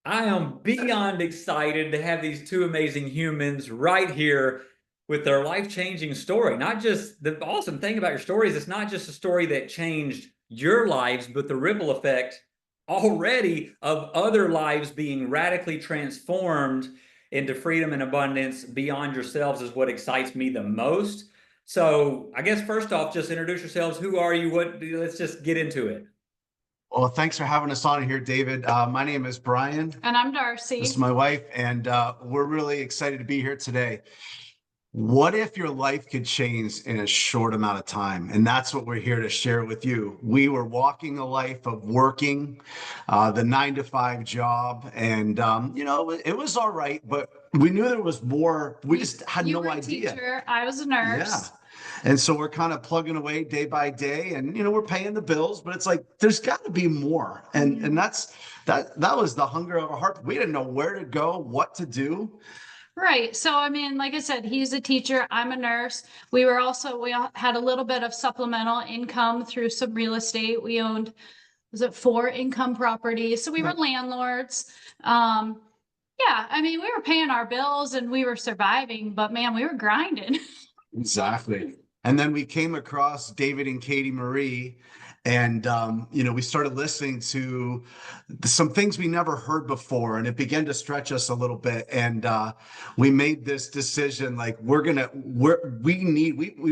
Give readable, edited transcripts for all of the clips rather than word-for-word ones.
I am beyond excited to have these two amazing humans right here with their life-changing story. Not just the awesome thing about your story is it's not just a story that changed your lives, but the ripple effect already of other lives being radically transformed into freedom and abundance beyond yourselves is what excites me the most. So I guess first off, just introduce yourselves. Who are you? Let's just get into it. Well, thanks for having us on here, David. My name is Bryan. And I'm This is Darcy. my wife, and we're really excited to be here today. What if your life could change in a short amount of time? And that's what we're here to share with you. We were walking a life of working, the 9 to 5 job, and it was all right, but we knew there was more. We You, just had you no were a idea. teacher, I was a Yeah. nurse. And so we're kind of plugging away day by day, and we're paying the bills, but it's like there's got to be more. And that was the hunger of our heart. We didn't know where to go, what to do. Right. So, I mean, like I said, he's a teacher, I'm a nurse. We all had a little bit of supplemental income through some real estate. We owned, was it 4 income properties? So we were landlords. Um, yeah, I mean, we were paying our bills and we were surviving, but man, we were grinding. Exactly. And then we came across David and Katie Marie, and we started listening to some things we never heard before, and it began to stretch us a little bit. And we made this decision, like we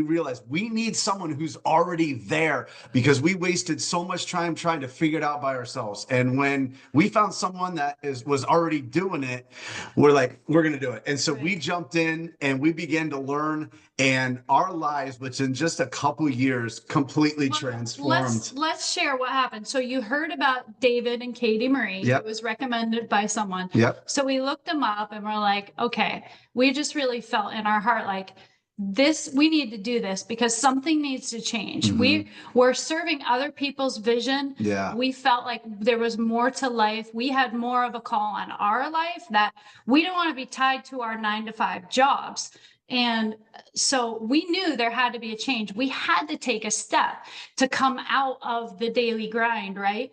realized we need someone who's already there because we wasted so much time trying to figure it out by ourselves. And when we found someone that was already doing it, we're like, we're gonna do it. And so we Right. jumped in and we began to learn, and our lives, which in just a couple years completely Well, transformed. let's share what happened. So you heard about David and Katie Marie. It Yep. was recommended by someone. Yep. So we looked them up and we're like, okay, we just really felt in our heart like we need to do this because something needs to change. Mhm. We're serving other people's vision. Yeah. We felt like there was more to life. We had more of a call on our life that we don't want to be tied to our 9 to 5 jobs. And so we knew there had to be a change. We had to take a step to come out of the daily grind, right?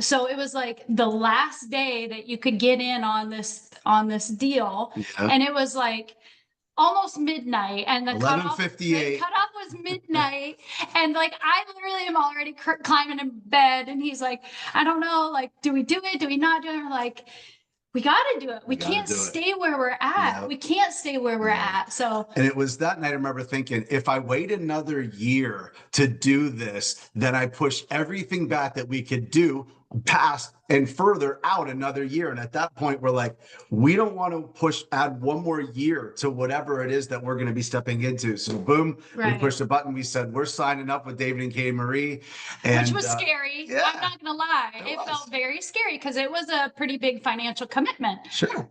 So it was like the last day that you could get in on this deal, Yeah. and it was like almost midnight, and the cutoff 11:58. was midnight, and like I literally am already climbing in bed, and he's like, I don't know, like, do we do it? Do we not do it? We're like, we got to do it. We can't stay where we're at. Yeah. We can't stay where we're Yeah. at. So, And it was that night I remember thinking, if I wait another year to do this, then I push everything back that we could do past and further out another year. And at that point, we're like, we don't want to add one more year to whatever it is that we're going to be stepping into. So boom, we right. pushed a button. We said, we're signing up with David and Katie Marie. And Which was scary. yeah, I'm not gonna lie. It felt very scary because it was a pretty big financial commitment. sure.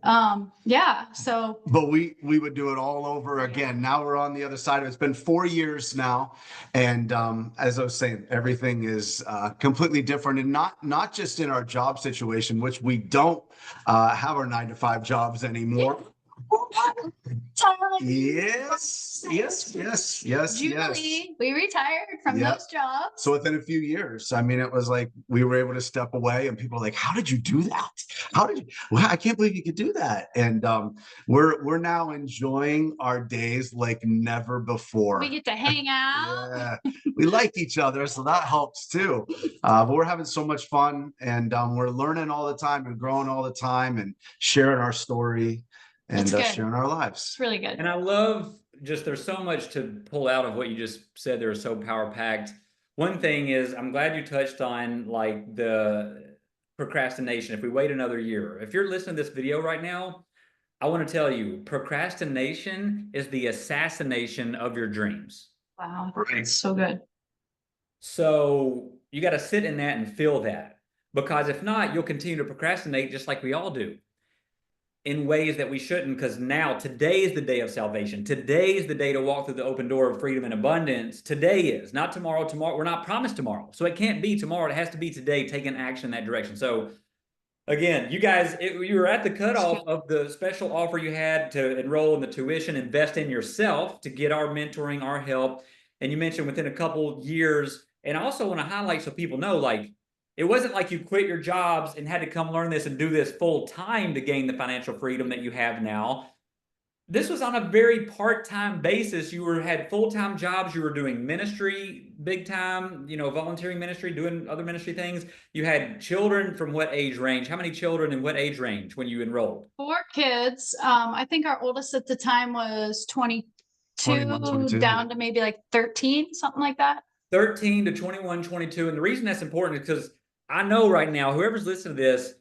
Yeah. So But we would do it all over again. Now we're on the other side of it. It's been 4 years now, and as I was saying, everything is completely different, and not just in our job situation, which we don't have our 9 to 5 jobs anymore. Yes, yes, yes, yes, Julie, yes. we retired from Yep. those jobs. So within a few years, I mean, it was like we were able to step away, and people were like, "How did you do that? How did you? Well, I can't believe you could do that." And we're now enjoying our days like never before. We get to hang out. Yeah, we like each other, so that helps too. But we're having so much fun, and we're learning all the time and growing all the time and sharing our story and sharing our lives. It's really good. And I love just there's so much to pull out of what you just said. There is so power packed. One thing is I'm glad you touched on like the procrastination. If we wait another year, if you're listening to this video right now, I want to tell you procrastination is the assassination of your dreams. Wow. Right. So good. So you got to sit in that and feel that, because if not, you'll continue to procrastinate just like we all do in ways that we shouldn't, because now today is the day of salvation. Today is the day to walk through the open door of freedom and abundance. Today is not tomorrow. Tomorrow, we're not promised tomorrow. So it can't be tomorrow. It has to be today, taking action in that direction. So again, you guys, you were at the cutoff of the special offer you had to enroll in the tuition, invest in yourself to get our mentoring, our help. And you mentioned within a couple years, and I also want to highlight so people know, like, it wasn't like you quit your jobs and had to come learn this and do this full time to gain the financial freedom that you have now. This was on a very part-time basis. You had full-time jobs. You were doing ministry big time, volunteering ministry, doing other ministry things. You had children from what age range? How many children in what age range when you enrolled? 4 kids. I think our oldest at the time was 21, 22 22. down to maybe like 13, something like that. 13 to 21, 22. And the reason that's important is because I know right now, whoever's listening to this,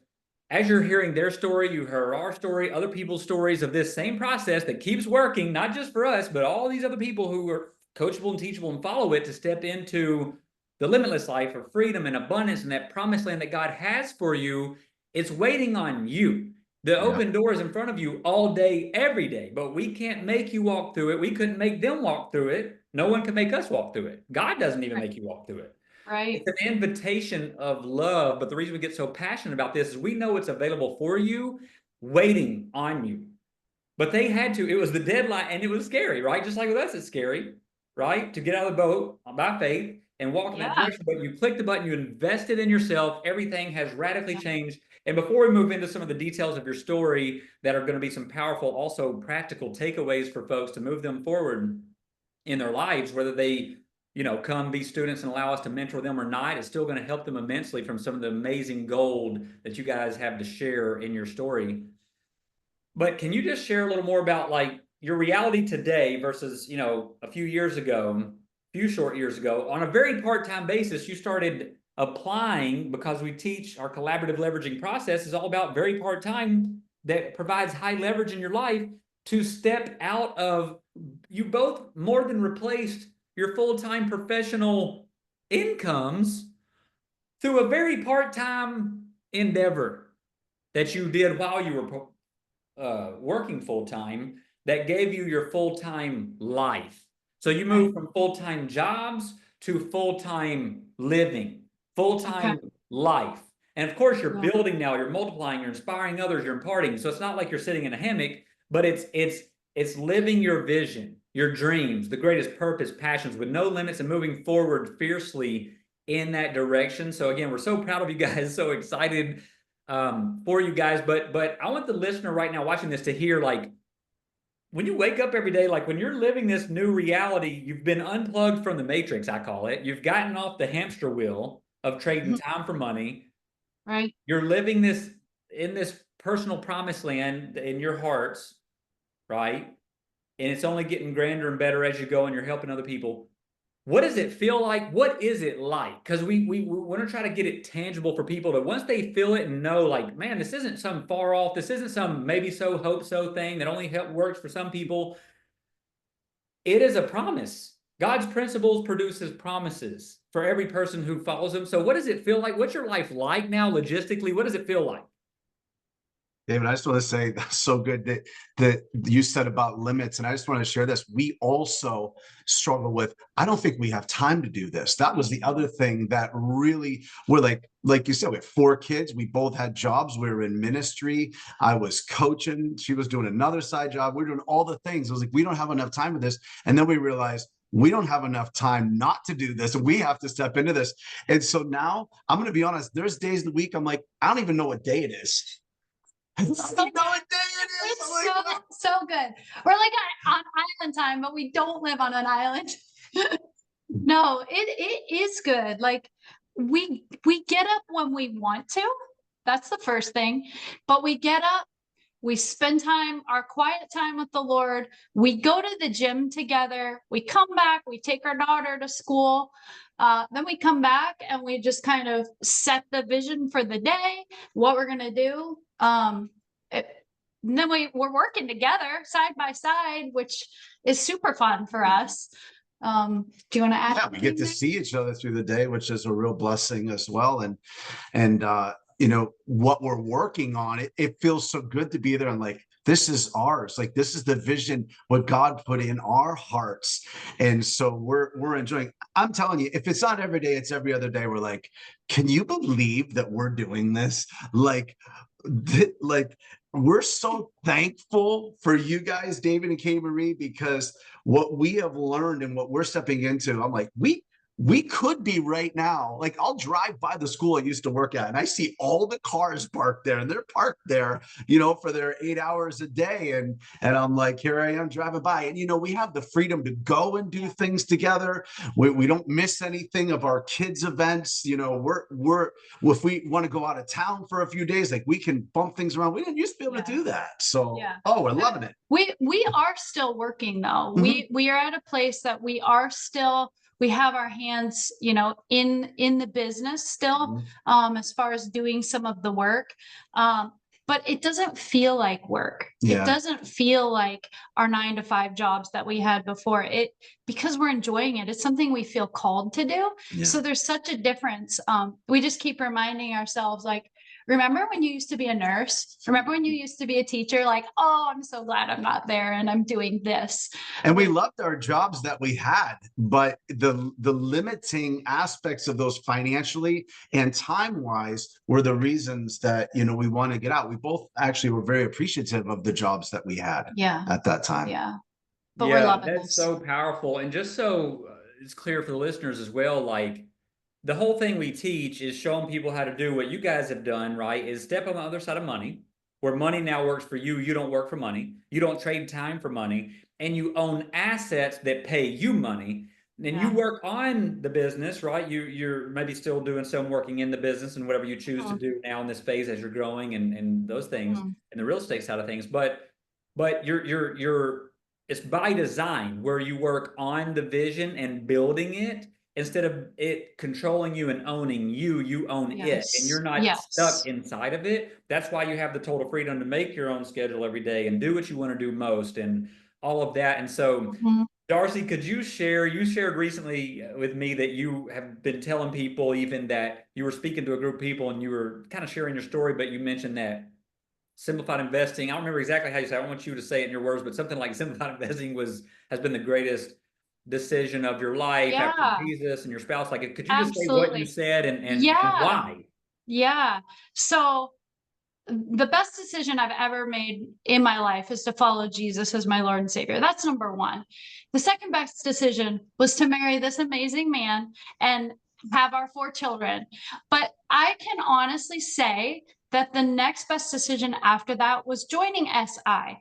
as you're hearing their story, you heard our story, other people's stories of this same process that keeps working, not just for us, but all these other people who are coachable and teachable and follow it to step into the limitless life of freedom and abundance and that promised land that God has for you. It's waiting on you. The open door is in front of you all day, every day, but we can't make you walk through it. We couldn't make them walk through it. No one can make us walk through it. God doesn't even make you walk through it. Right. It's an invitation of love, but the reason we get so passionate about this is we know it's available for you, waiting on you. But they had to, it was the deadline, and it was scary, right? Just like with us, it's scary, right? To get out of the boat by faith and walk in that direction. But you click the button, you invested in yourself, everything has radically changed. And before we move into some of the details of your story that are going to be some powerful, also practical takeaways for folks to move them forward in their lives, whether they come be students and allow us to mentor them or not, it's still going to help them immensely from some of the amazing gold that you guys have to share in your story. But can you just share a little more about like your reality today versus, a few years ago, a few short years ago, on a very part-time basis, you started applying, because we teach our collaborative leveraging process is all about very part-time that provides high leverage in your life to step out of, you both more than replaced your full-time professional incomes through a very part-time endeavor that you did while you were working full-time that gave you your full-time life. So you moved from full-time jobs to full-time living, full-time life. And of course, you're building now, you're multiplying, you're inspiring others, you're imparting. So it's not like you're sitting in a hammock, but it's living your vision, your dreams, the greatest purpose, passions with no limits, and moving forward fiercely in that direction. So again, we're so proud of you guys, so excited for you guys. But I want the listener right now watching this to hear, like, when you wake up every day, like when you're living this new reality, you've been unplugged from the matrix, I call it. You've gotten off the hamster wheel of trading time for money. Right. You're living this in this personal promised land in your hearts, right? And it's only getting grander and better as you go, and you're helping other people. What does it feel like? What is it like? Because we want to try to get it tangible for people, that once they feel it and know, like, man, this isn't some far off, this isn't some maybe so, hope so thing that only works for some people. It is a promise. God's principles produces promises for every person who follows them. So what does it feel like? What's your life like now logistically? What does it feel like? David, I just want to say that's so good that you said about limits. And I just want to share this. We also struggle with, I don't think we have time to do this. That was the other thing that really, we're like you said, we have 4 kids. We both had jobs. We were in ministry. I was coaching. She was doing another side job. We were doing all the things. I was like, we don't have enough time for this. And then we realized we don't have enough time not to do this. We have to step into this. And so now I'm going to be honest, there's days of the week I'm like, I don't even know what day it is. I don't know what day it is. It's so good. We're like on island time, but we don't live on an island. No, it is good. Like we get up when we want to. That's the first thing. But we get up, we spend time, our quiet time with the Lord. We go to the gym together. We come back, we take our daughter to school. Then we come back and we just kind of set the vision for the day, what we're going to do. Then we're working together side by side, which is super fun for us. Do you want to add? Yeah, we get to see each other through the day, which is a real blessing as well. And what we're working on, it feels so good to be there and like, this is ours. Like, this is the vision, what God put in our hearts. And so we're enjoying. I'm telling you, if it's not every day, it's every other day. We're like, can you believe that we're doing this? Like we're so thankful for you guys, David and Kay Marie, because what we have learned and what we're stepping into, I'm like, we could be right now. Like, I'll drive by the school I used to work at and I see all the cars parked there, and they're parked there, for their 8 hours a day. And I'm like, here I am driving by. And we have the freedom to go and do things together. We don't miss anything of our kids' events. We're if we want to go out of town for a few days, like, we can bump things around. We didn't used to be able to do that. So we're loving it. We are still working though. We are at a place that we have our hands, in the business still, as far as doing some of the work. But it doesn't feel like work. It doesn't feel like our 9 to 5 jobs that we had before because we're enjoying it. It's something we feel called to do. So there's such a difference. We just keep reminding ourselves, like, remember when you used to be a nurse? Remember when you used to be a teacher? Like, oh, I'm so glad I'm not there and I'm doing this. And we loved our jobs that we had, but the limiting aspects of those financially and time-wise were the reasons that, we want to get out. We both actually were very appreciative of the jobs that we had at that time. Yeah. But we're loving that's this. so powerful. And just so it's clear for the listeners as well, like, the whole thing we teach is showing people how to do what you guys have done, right? Is step on the other side of money, where money now works for you. You don't work for money. You don't trade time for money, and you own assets that pay you money. And you work on the business, right? You're maybe still doing some working in the business and whatever you choose to do now in this phase as you're growing and those things and the real estate side of things. But you're it's by design where you work on the vision and building it. Instead of it controlling you and owning you, you own it, and you're not stuck inside of it. That's why you have the total freedom to make your own schedule every day and do what you want to do most and all of that. And so, Darci, could you shared recently with me that you have been telling people even that you were speaking to a group of people and you were kind of sharing your story, but you mentioned that simplified investing. I don't remember exactly how you said it. I don't want you to say it in your words, but something like simplified investing has been the greatest decision of your life after Jesus and your spouse. Like, could you just say what you said and why? Yeah. So the best decision I've ever made in my life is to follow Jesus as my Lord and Savior. That's number one. The second best decision was to marry this amazing man and have our 4 children. But I can honestly say that the next best decision after that was joining SI.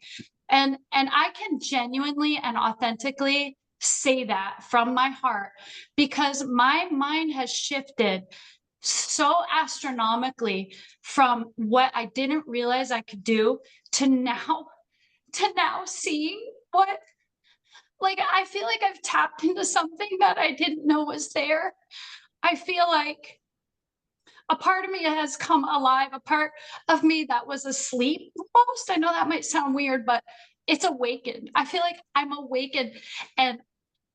And I can genuinely and authentically say that from my heart, because my mind has shifted so astronomically from what I didn't realize I could do to now seeing what, like, I feel like I've tapped into something that I didn't know was there. I feel like a part of me has come alive, a part of me that was asleep almost. I know that might sound weird, but it's awakened. I feel like I'm awakened and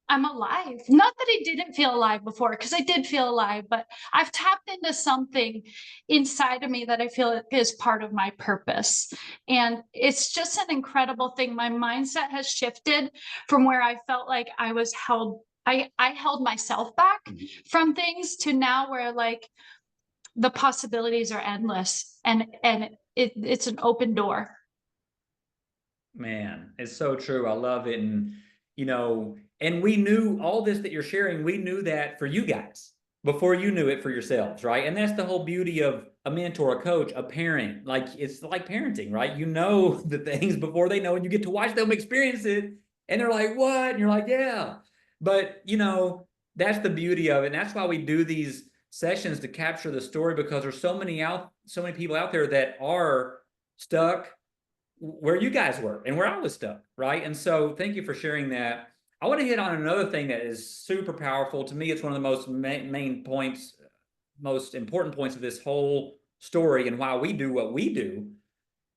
I'm alive. Not that I didn't feel alive before, because I did feel alive, but I've tapped into something inside of me that I feel is part of my purpose. And it's just an incredible thing. My mindset has shifted from where I felt like I was held, I held myself back from things, to now where, like, the possibilities are endless and it's an open door. Man, it's so true. I love it. And, and we knew all this that you're sharing, we knew that for you guys before you knew it for yourselves, right? And that's the whole beauty of a mentor, a coach, a parent. Like, it's like parenting, right? You know the things before they know, and you get to watch them experience it. And they're like, what? And you're like, yeah. But, that's the beauty of it. And that's why we do these sessions, to capture the story, because there's so many people out there that are stuck where you guys were and where I was stuck, right? And so thank you for sharing that. I want to hit on another thing that is super powerful. To me, it's one of the most main points, most important points of this whole story, and why we do what we do,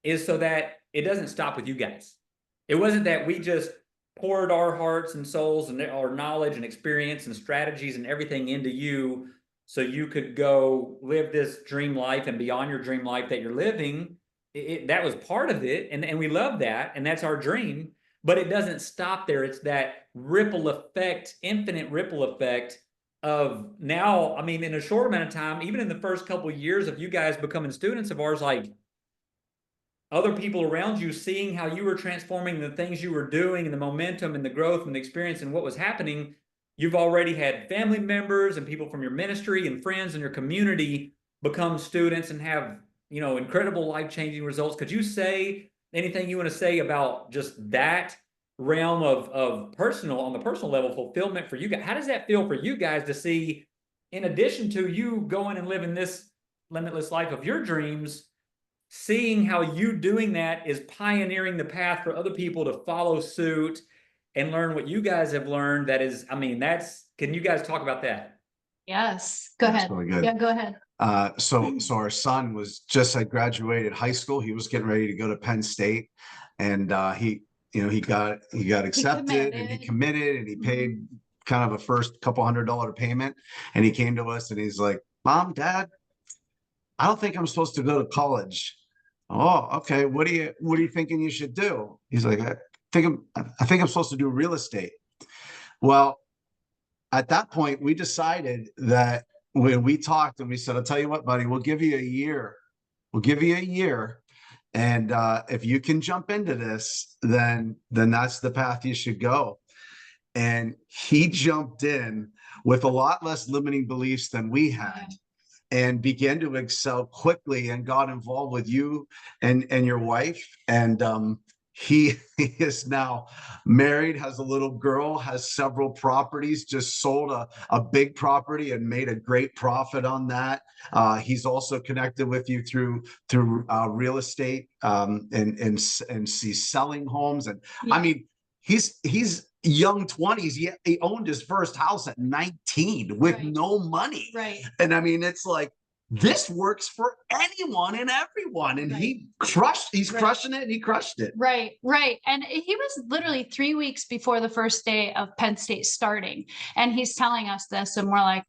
is so that it doesn't stop with you guys. It wasn't that we just poured our hearts and souls and our knowledge and experience and strategies and everything into you so you could go live this dream life and beyond your dream life that you're living. That was part of it, and we love that, and that's our dream. But it doesn't stop there. It's that ripple effect, infinite ripple effect of now, I mean, in a short amount of time, even in the first couple of years of you guys becoming students of ours, like, other people around you seeing how you were transforming, the things you were doing, and the momentum and the growth and the experience and what was happening, you've already had family members and people from your ministry and friends in your community become students and have, you know, incredible life-changing results. Could you say anything you want to say about just that realm of personal, on the personal level, fulfillment for you guys? How does that feel for you guys to see, in addition to you going and living this limitless life of your dreams, seeing how you doing that is pioneering the path for other people to follow suit and learn what you guys have learned? That is, I mean, that's, can you guys talk about that? Yes, go That's ahead. really good. Yeah, go ahead. So our son was just had graduated high school. He was getting ready to go to Penn State, and he, you know, he got accepted and he committed and he paid kind of a first couple $100 payment. And he came to us and he's like, "Mom, Dad, I don't think I'm supposed to go to college." "Oh, okay. What are you thinking you should do?" He's like, I think I'm supposed to do real estate." Well, at that point, we decided that when we talked and we said, "I'll tell you what, buddy, we'll give you a year. We'll give you a year. And if you can jump into this, then that's the path you should go." And he jumped in with a lot less limiting beliefs than we had, and began to excel quickly and got involved with you and your wife. And he is now married, has a little girl, has several properties, just sold a big property and made a great profit on that. He's also connected with you through real estate, and he's selling homes. And I mean, he's young 20s. He owned his first house at 19 with no money. Right. And I mean, it's like, this works for anyone and everyone. And he's crushing it, and he crushed it. Right. And he was literally 3 weeks before the first day of Penn State starting. And he's telling us this, and we're like,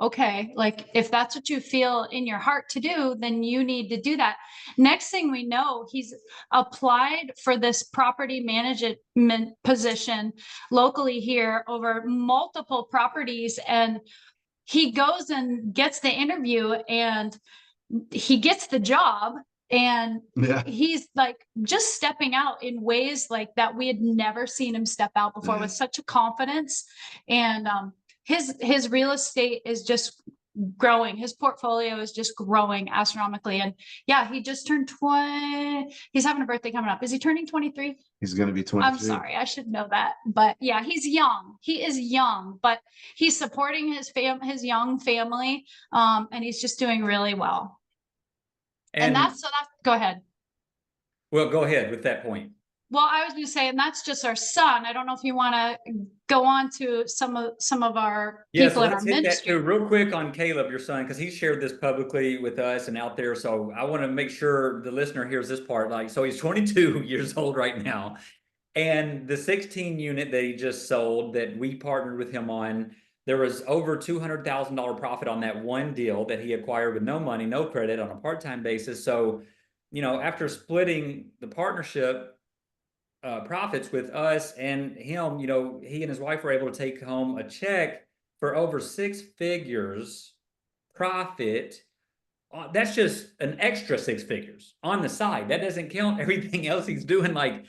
okay, like if that's what you feel in your heart to do, then you need to do that. Next thing we know, he's applied for this property management position locally here over multiple properties. And he goes and gets the interview and he gets the job. And he's like just stepping out in ways like that we had never seen him step out before, with such a confidence. And his real estate is just growing. His portfolio is just growing astronomically. And yeah, he just turned 20. He's having a birthday coming up. Is he turning 23? He's going to be 23. I'm sorry, I should know that. But yeah, he's young. He is young, but he's supporting his young family. And he's just doing really well. And that's go ahead. Well, go ahead with that point. Well, I was going to say, and that's just our son. I don't know if you want to go on to some of our people in our ministry. Let's hit that too real quick on Caleb, your son, because he shared this publicly with us and out there. So I want to make sure the listener hears this part. Like, so he's 22 years old right now, and the 16 unit that he just sold that we partnered with him on, there was over $200,000 profit on that one deal that he acquired with no money, no credit, on a part-time basis. So, you know, after splitting the partnership profits with us and him, you know, he and his wife were able to take home a check for over 6 figures profit. That's just an extra 6 figures on the side. That doesn't count everything else he's doing. Like,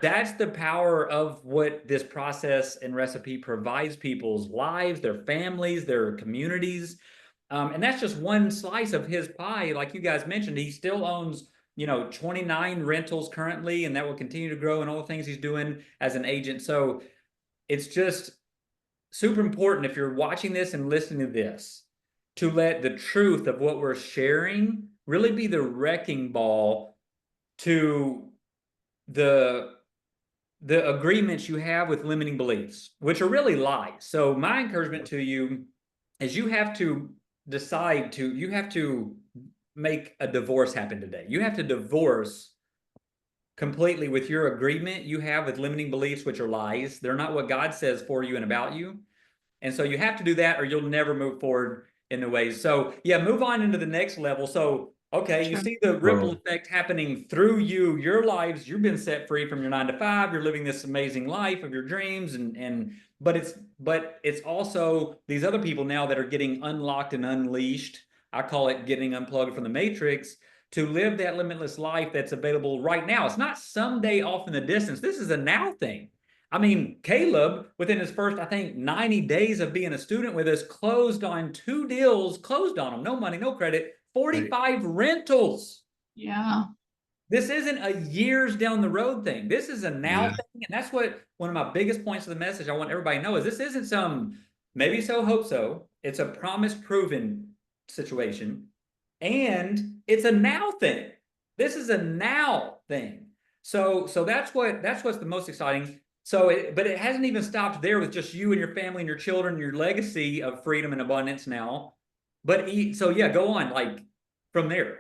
that's the power of what this process and recipe provides people's lives, their families, their communities. And that's just one slice of his pie. Like you guys mentioned, he still owns, you know, 29 rentals currently, and that will continue to grow, and all the things he's doing as an agent. So it's just super important, if you're watching this and listening to this, to let the truth of what we're sharing really be the wrecking ball to the agreements you have with limiting beliefs, which are really lies. So my encouragement to you is you have to decide to, you have to make a divorce happen today. You have to divorce completely with your agreement you have with limiting beliefs, which are lies. They're not what God says for you and about you. And so you have to do that, or you'll never move forward in the ways. So yeah, move on into the next level. So, okay, you see the ripple effect happening through you, your lives. You've been set free from your 9 to 5. You're living this amazing life of your dreams. But it's also these other people now that are getting unlocked and unleashed. I call it getting unplugged from the matrix, to live that limitless life that's available right now. It's not someday off in the distance. This is a now thing. I mean, Caleb, within his first, I think, 90 days of being a student with us, closed on 2 deals, closed on them, no money, no credit, 45 rentals. Yeah. This isn't a years down the road thing. This is a now Yeah. thing. And that's what one of my biggest points of the message I want everybody to know is this isn't some maybe so, hope so. It's a promise proven situation. And it's a now thing. This is a now thing. So that's what's the most exciting. But it hasn't even stopped there with just you and your family and your children, and your legacy of freedom and abundance now. But so yeah, go on like from there.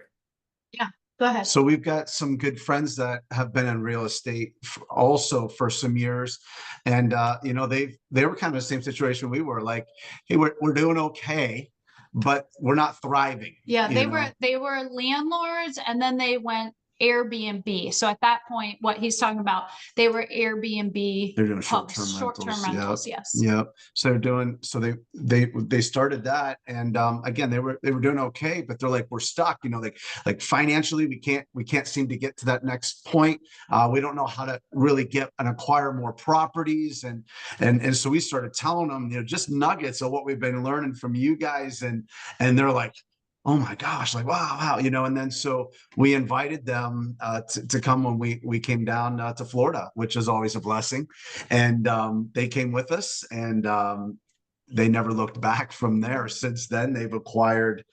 Yeah. Go ahead. So we've got some good friends that have been in real estate also for some years, and you know, they were kind of the same situation we were. Like, hey, we're doing okay, but we're not thriving. Yeah, you they know? were landlords, and then they went Airbnb. So at that point, what he's talking about, they were Airbnb They're doing hubs, short-term short-term rentals. rentals. Yes. Yep. So they're doing, so they started that, and again, they were doing okay, but they're like, we're stuck, you know, like financially, we can't seem to get to that next point. We don't know how to really get and acquire more properties, and so we started telling them, you know, just nuggets of what we've been learning from you guys, and they're like, oh my gosh, like wow, you know. And then so we invited them to come when we came down to Florida, which is always a blessing. And they came with us, and they never looked back from there. Since then, they've acquired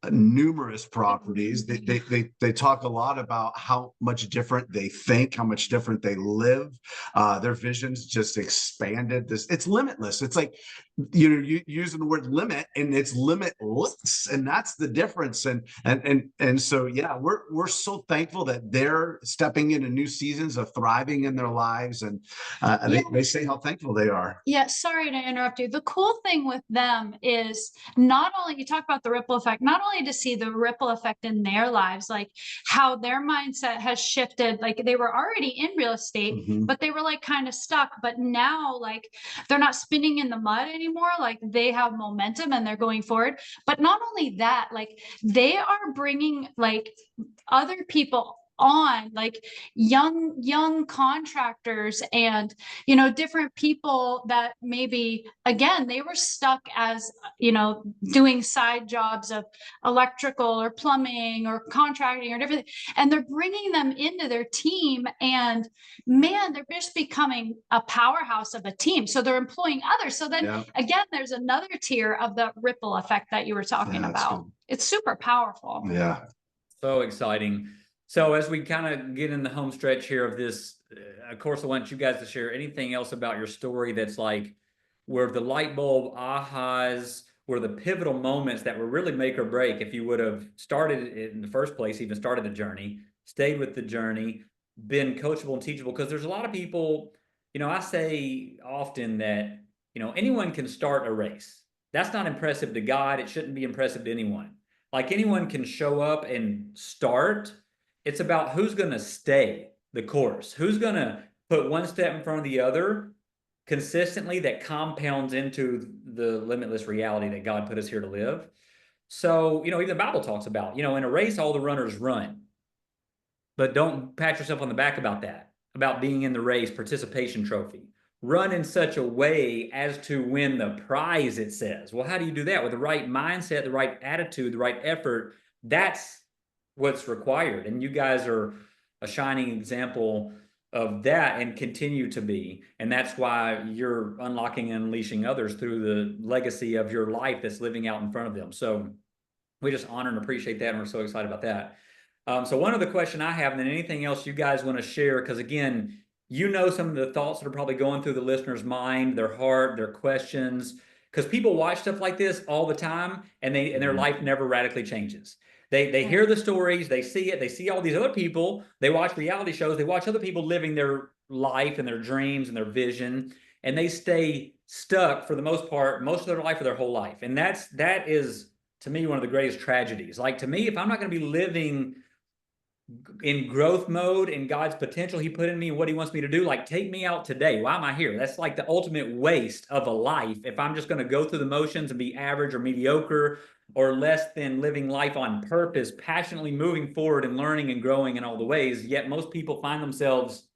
numerous properties. They talk a lot about how much different they think, how much different they live. Their visions just expanded. It's limitless. It's like, you know, you using the word limit, and it's limitless, and that's the difference. And so yeah, we're so thankful that they're stepping into new seasons of thriving in their lives, and they say how thankful they are. Yeah, sorry to interrupt you. The cool thing with them is not only you talk about the ripple effect, not only to see the ripple effect in their lives, like how their mindset has shifted. Like they were already in real estate, but they were like kind of stuck. But now, like they're not spinning in the mud anymore. Like they have momentum and they're going forward. But not only that, like they are bringing like other people on, like young contractors, and you know, different people that maybe again they were stuck as, you know, doing side jobs of electrical or plumbing or contracting or different, and they're bringing them into their team, and man, they're just becoming a powerhouse of a team, so they're employing others. So then again, there's another tier of the ripple effect that you were talking about. It's super powerful. Yeah. So exciting. So as we kind of get in the home stretch here of this, of course, I want you guys to share anything else about your story that's like where the light bulb ahas were the pivotal moments that were really make or break. If you would have started it in the first place, even started the journey, stayed with the journey, been coachable and teachable, because there's a lot of people, you know, I say often that, you know, anyone can start a race. That's not impressive to God. It shouldn't be impressive to anyone. Like anyone can show up and start. It's about who's going to stay the course, who's going to put one step in front of the other consistently that compounds into the limitless reality that God put us here to live. So, you know, even the Bible talks about, you know, in a race, all the runners run, but don't pat yourself on the back about that, about being in the race, participation trophy. Run in such a way as to win the prize, it says. Well, how do you do that? With the right mindset, the right attitude, the right effort. That's what's required. And you guys are a shining example of that and continue to be. And that's why you're unlocking and unleashing others through the legacy of your life that's living out in front of them. So we just honor and appreciate that. And we're so excited about that. So one other question I have, and then anything else you guys want to share, because again, you know some of the thoughts that are probably going through the listener's mind, their heart, their questions, because people watch stuff like this all the time, and their life never radically changes. They hear the stories, they see it, they see all these other people, they watch reality shows, they watch other people living their life and their dreams and their vision, and they stay stuck for the most part, most of their life or their whole life. And that is, to me, one of the greatest tragedies. Like, to me, if I'm not going to be living in growth mode and God's potential he put in me and what he wants me to do, like, take me out today. Why am I here? That's like the ultimate waste of a life if I'm just going to go through the motions and be average or mediocre or less than living life on purpose, passionately moving forward and learning and growing in all the ways. Yet most people find themselves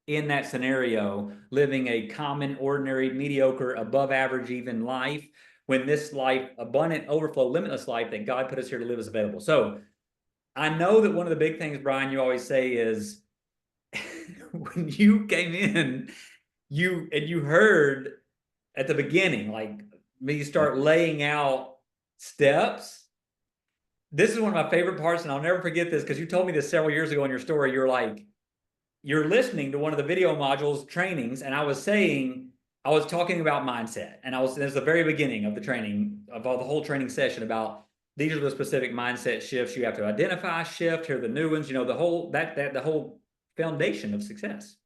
in that scenario, living a common, ordinary, mediocre, above average even life, when this life, abundant, overflow, limitless life that God put us here to live is available. So I know that one of the big things, Bryan, you always say is when you came in, you heard at the beginning, like me start laying out steps. This is one of my favorite parts, and I'll never forget this because you told me this several years ago in your story. You're like, you're listening to one of the video modules trainings, and I was talking about mindset, and there's the very beginning of the training, of all the whole training session, about these are the specific mindset shifts you have to identify, shift, here are the new ones, the whole the whole foundation of success.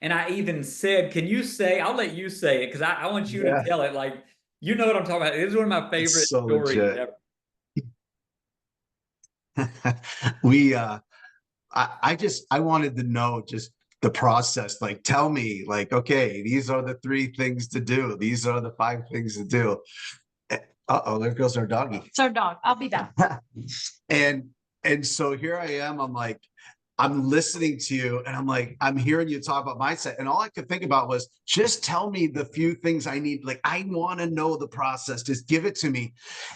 And I even said, can you say, I'll let you say it because I want you to tell it, like, you know what I'm talking about. It is one of my favorite So stories legit. ever. I wanted to know just the process. Like, tell me, like, okay, these are the 3 things to do. These are the 5 things to do. Uh-oh, there goes our doggy. It's our dog. I'll be back. And so here I am. I'm like, I'm listening to you and I'm like, I'm hearing you talk about mindset. And all I could think about was just tell me the few things I need. Like, I want to know the process. Just give it to me.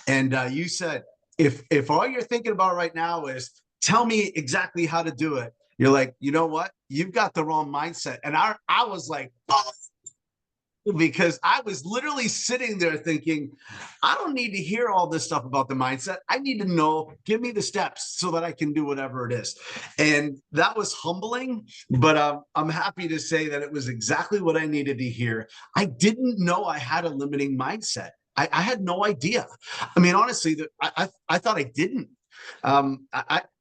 And you said, if all you're thinking about right now is tell me exactly how to do it, you're like, you know what? You've got the wrong mindset. And I was like, oh, because I was literally sitting there thinking, I don't need to hear all this stuff about the mindset. I need to know, give me the steps so that I can do whatever it is. And that was humbling, but I'm happy to say that it was exactly what I needed to hear. I didn't know I had a limiting mindset. I had no idea. I mean, honestly, I thought I didn't.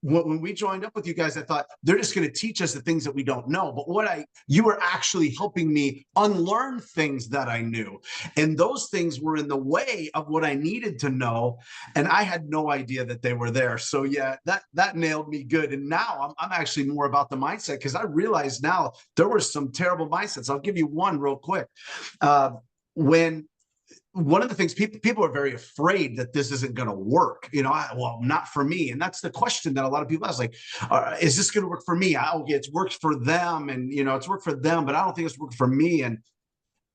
When we joined up with you guys, I thought they're just going to teach us the things that we don't know. But you were actually helping me unlearn things that I knew, and those things were in the way of what I needed to know, and I had no idea that they were there. So yeah, that nailed me good. And now I'm actually more about the mindset because I realize now there were some terrible mindsets. I'll give you one real quick. When one of the things people are very afraid that this isn't going to work, well, not for me. And that's the question that a lot of people ask, like, is this going to work for me? Okay, it's worked for them, and it's worked for them, but I don't think it's worked for me.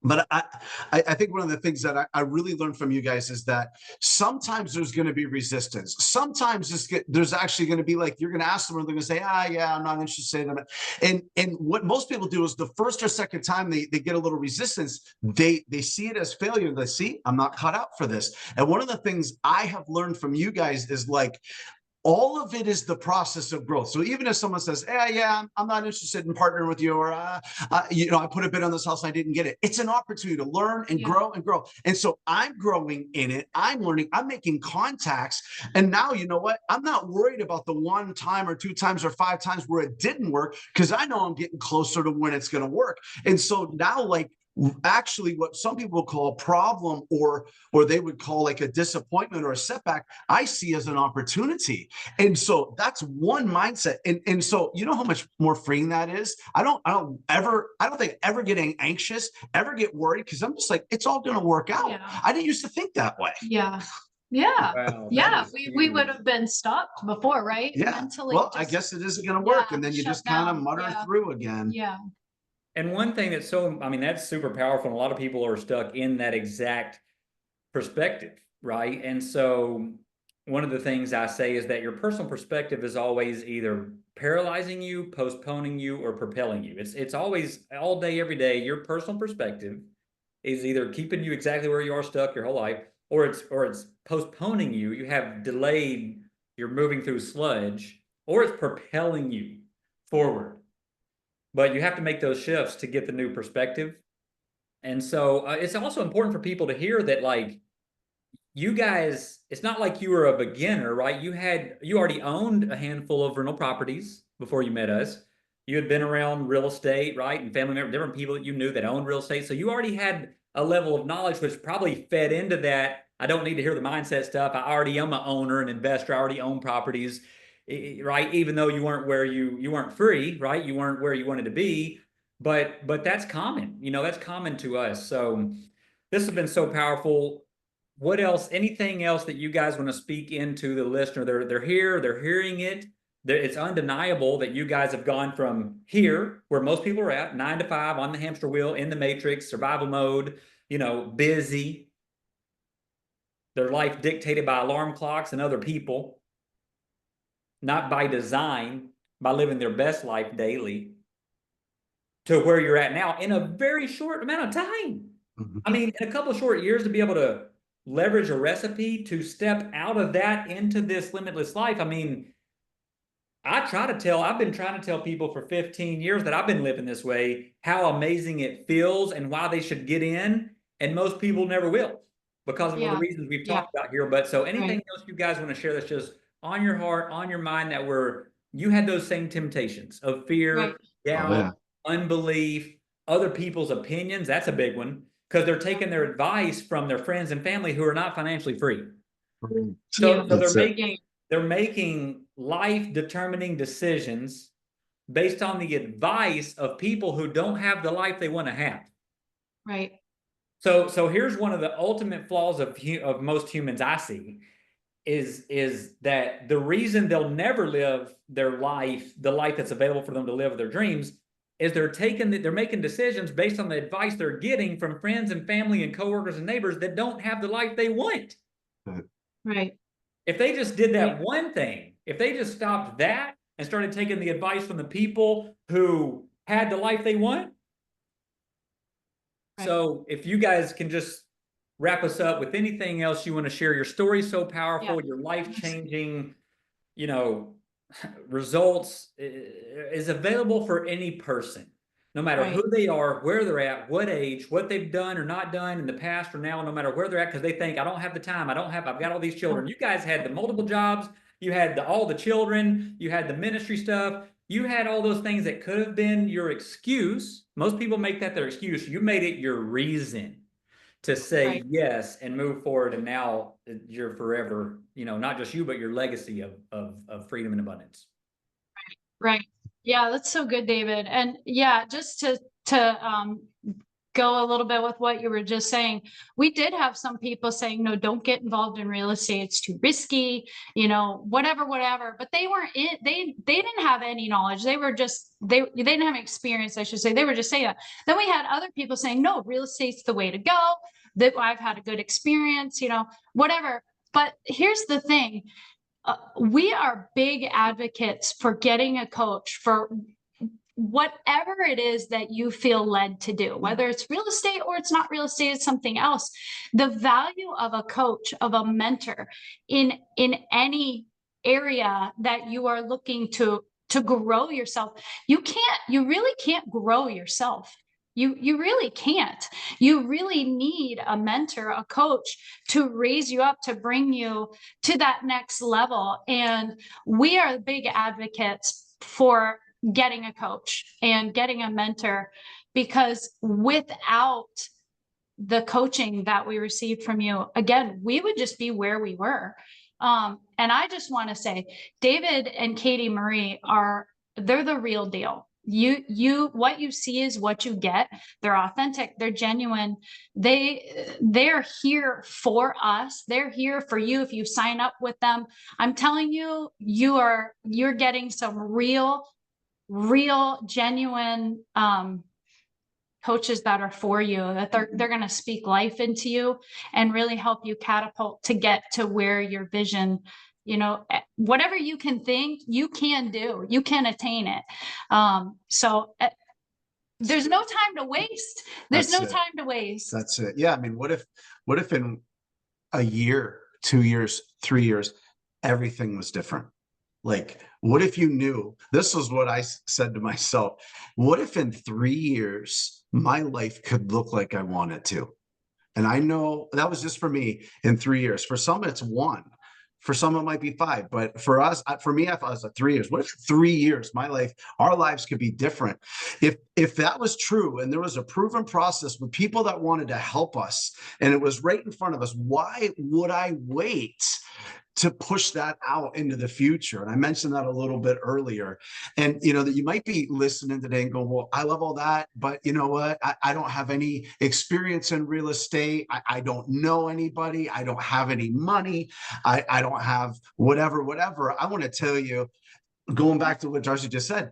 But I think one of the things that I really learned from you guys is that sometimes there's going to be resistance. Sometimes there's actually going to be like, you're going to ask them, and they're going to say, yeah, I'm not interested in it. And what most people do is the first or second time they get a little resistance, they see it as failure. They see, I'm not cut out for this. And one of the things I have learned from you guys is like, all of it is the process of growth. So even if someone says, yeah, I'm not interested in partnering with you, or, I put a bid on this house and I didn't get it. It's an opportunity to learn and grow and grow. And so I'm growing in it. I'm learning. I'm making contacts. And now, you know what? I'm not worried about the 1 time or 2 times or 5 times where it didn't work, because I know I'm getting closer to when it's going to work. And so now, like, actually what some people call a problem, or they would call like a disappointment or a setback, I see as an opportunity. And so that's one mindset. And so you know how much more freeing that is? I don't think ever getting anxious, ever get worried, because I'm just like, it's all going to work out. Yeah. I didn't used to think that way. Yeah. Wow, We would have been stopped before, right? Yeah. Mentally. Well, I guess it isn't going to work. And then you just kind of mutter through again. Yeah. And one thing that's that's super powerful. And a lot of people are stuck in that exact perspective, right? And so one of the things I say is that your personal perspective is always either paralyzing you, postponing you, or propelling you. It's always, all day, every day, your personal perspective is either keeping you exactly where you are stuck your whole life, or it's postponing you. You have delayed, you're moving through sludge, or it's propelling you forward. But you have to make those shifts to get the new perspective. And so it's also important for people to hear that, like, you guys, it's not like you were a beginner, right? You already owned a handful of rental properties before you met us. You had been around real estate, right? And family members, different people that you knew that owned real estate. So you already had a level of knowledge, which probably fed into that. I don't need to hear the mindset stuff. I already am an owner, an investor. I already own properties, right? Even though you weren't where you weren't free, right? You weren't where you wanted to be, but that's common. That's common to us. So this has been so powerful. What else? Anything else that you guys want to speak into the listener? They're here, they're hearing it, It's undeniable that you guys have gone from here, where most people are at, 9 to 5 on the hamster wheel, in the matrix, survival mode, busy, their life dictated by alarm clocks and other people, not by design, by living their best life daily, to where you're at now in a very short amount of time. Mhm. I mean, in a couple of short years, to be able to leverage a recipe to step out of that into this limitless life. I mean, I've been trying to tell people for 15 years that I've been living this way, how amazing it feels and why they should get in. And most people never will, because of all the Yeah. reasons we've Yeah. talked about here. But so anything Right. else you guys want to share that's just on your heart, on your mind, that you had those same temptations of Right. fear, Oh, doubt, yeah. unbelief, other people's opinions. That's a big one, because they're taking their advice from their friends and family who are not financially free. So You. they're That's it. making life determining decisions based on the advice of people who don't have the life they want to have. Right. So here's one of the ultimate flaws of most humans I see is that the reason they'll never live their life, the life that's available for them to live their dreams, is they're making decisions based on the advice they're getting from friends and family and coworkers and neighbors that don't have the life they want. Right. If they just did that Right. one thing, if they just stopped that and started taking the advice from the people who had the life they want. Right. So if you guys can just wrap us up with anything else you want to share, your story's so powerful, your life-changing, results is available for any person, no matter Right. who they are, where they're at, what age, what they've done or not done in the past or now, no matter where they're at, because they think, I don't have the time, I've got all these children. You guys had the multiple jobs, you had all the children, you had the ministry stuff, you had all those things that could have been your excuse. Most people make that their excuse. You made it your reason to say Right. yes and move forward. And now you're forever, not just you, but your legacy of freedom and abundance. Right. Yeah, that's so good, David. And yeah, just to go a little bit with what you were just saying, we did have some people saying, no, don't get involved in real estate, it's too risky, whatever. But they weren't they didn't have any knowledge. They were just they didn't have experience, I should say. They were just saying that. Then we had other people saying, no, real estate's the way to go, that I've had a good experience, whatever. But here's the thing. We are big advocates for getting a coach for whatever it is that you feel led to do, whether it's real estate or it's not real estate, it's something else. The value of a coach, of a mentor in any area that you are looking to grow yourself, you really can't grow yourself. You really can't. You really need a mentor, a coach to raise you up, to bring you to that next level. And we are big advocates for getting a coach and getting a mentor, because without the coaching that we received from you, again, we would just be where we were. And I just want to say, David and Katie Marie they're the real deal. What you see is what you get. They're authentic, they're genuine. They're here for us. They're here for you. If you sign up with them, I'm telling you, you're getting some real, genuine coaches that are for you, that they're going to speak life into you and really help you catapult to get to where your vision, whatever you can think, you can do, you can attain it. So there's no time to waste. There's no time to waste. That's it. Yeah. I mean, what if in a year, 2 years, 3 years, everything was different? Like, what if you knew? This was what I said to myself. What if in 3 years, my life could look like I want it to? And I know that was just for me in 3 years. For some, it's one. For some, it might be five. But for us, for me, I thought it was like 3 years. What if 3 years, our lives could be different? If that was true, and there was a proven process with people that wanted to help us, and it was right in front of us, why would I wait to push that out into the future? And I mentioned that a little bit earlier. And, that you might be listening today and go, well, I love all that, but you know what? I don't have any experience in real estate. I don't know anybody. I don't have any money. I don't have whatever. I want to tell you, going back to what Darci just said,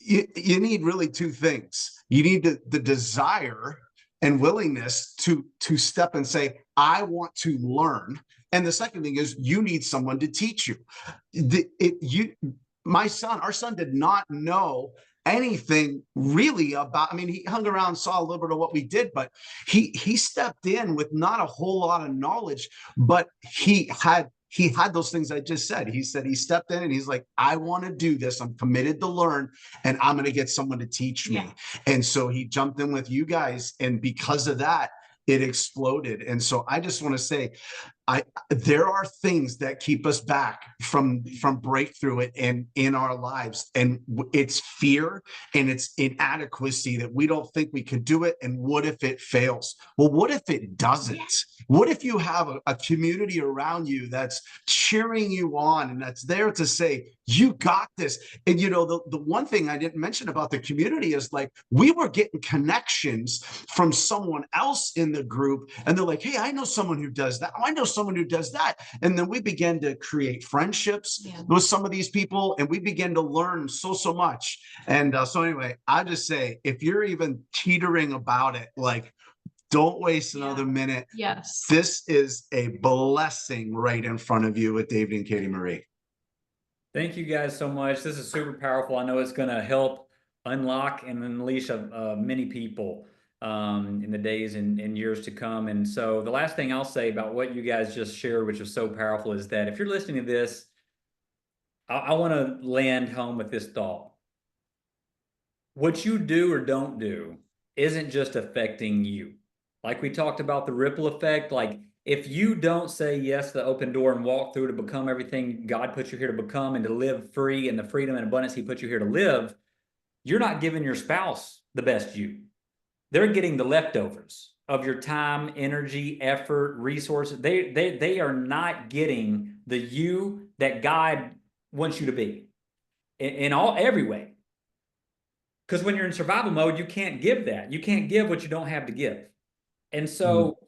you need really two things. You need the desire and willingness to step and say, I want to learn. And the second thing is you need someone to teach you. Our son did not know anything really about, I mean, he hung around, saw a little bit of what we did, but he stepped in with not a whole lot of knowledge, but he had those things I just said. He said he stepped in and he's like, I want to do this. I'm committed to learn and I'm going to get someone to teach me. Yeah. And so he jumped in with you guys. And because of that, it exploded. And so I just want to say, there are things that keep us back from breakthrough in our lives, and it's fear and it's inadequacy that we don't think we could do it. And what if it fails? Well, what if it doesn't? What if you have a community around you that's cheering you on and that's there to say, you got this? And you know, the one thing I didn't mention about the community is, like, we were getting connections from someone else in the group, and they're like, hey, I know someone who does that. I know someone who does that. And then we began to create friendships with some of these people, and we began to learn so much. And so anyway, I just say, if you're even teetering about it, like, don't waste another minute. Yes. This is a blessing right in front of you with David and Katie Marie. Thank you guys so much. This is super powerful. I know it's going to help unlock and unleash many people in the days and years to come. And so the last thing I'll say about what you guys just shared, which is so powerful, is that if you're listening to this, I want to land home with this thought. What you do or don't do isn't just affecting you. Like we talked about the ripple effect, like if you don't say yes to the open door and walk through to become everything God put you here to become and to live free and the freedom and abundance he put you here to live, you're not giving your spouse the best you. They're getting the leftovers of your time, energy, effort, resources. They are not getting the you that God wants you to be in every way. Because when you're in survival mode, you can't give that. You can't give what you don't have to give. And so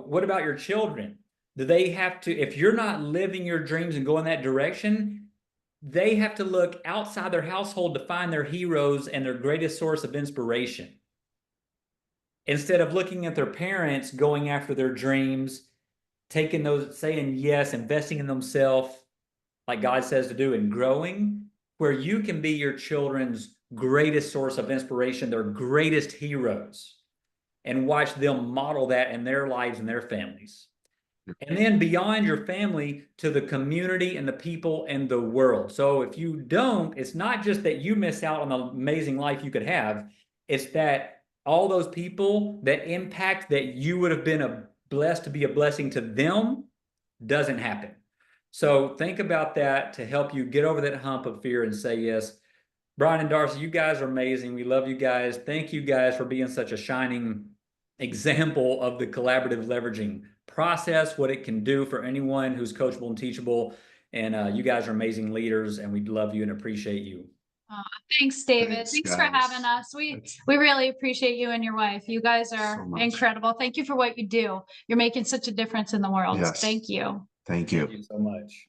what about your children? Do they have to, if you're not living your dreams and going that direction, they have to look outside their household to find their heroes and their greatest source of inspiration. Instead of looking at their parents going after their dreams, taking those, saying yes, investing in themselves, like God says to do, and growing, where you can be your children's greatest source of inspiration, their greatest heroes, and watch them model that in their lives and their families. And then beyond your family to the community and the people and the world. So if you don't, it's not just that you miss out on the amazing life you could have. It's that all those people, that impact that you would have been blessed to be a blessing to them, doesn't happen. So think about that to help you get over that hump of fear and say yes. Bryan and Darci, you guys are amazing. We love you guys. Thank you guys for being such a shining example of the collaborative leveraging process, what it can do for anyone who's coachable and teachable. And you guys are amazing leaders, and we love you and appreciate you. Thanks, David. Thanks for having us. We really appreciate you and your wife. You guys are incredible. Thank you for what you do. You're making such a difference in the world. Yes. Thank you. Thank you. Thank you so much.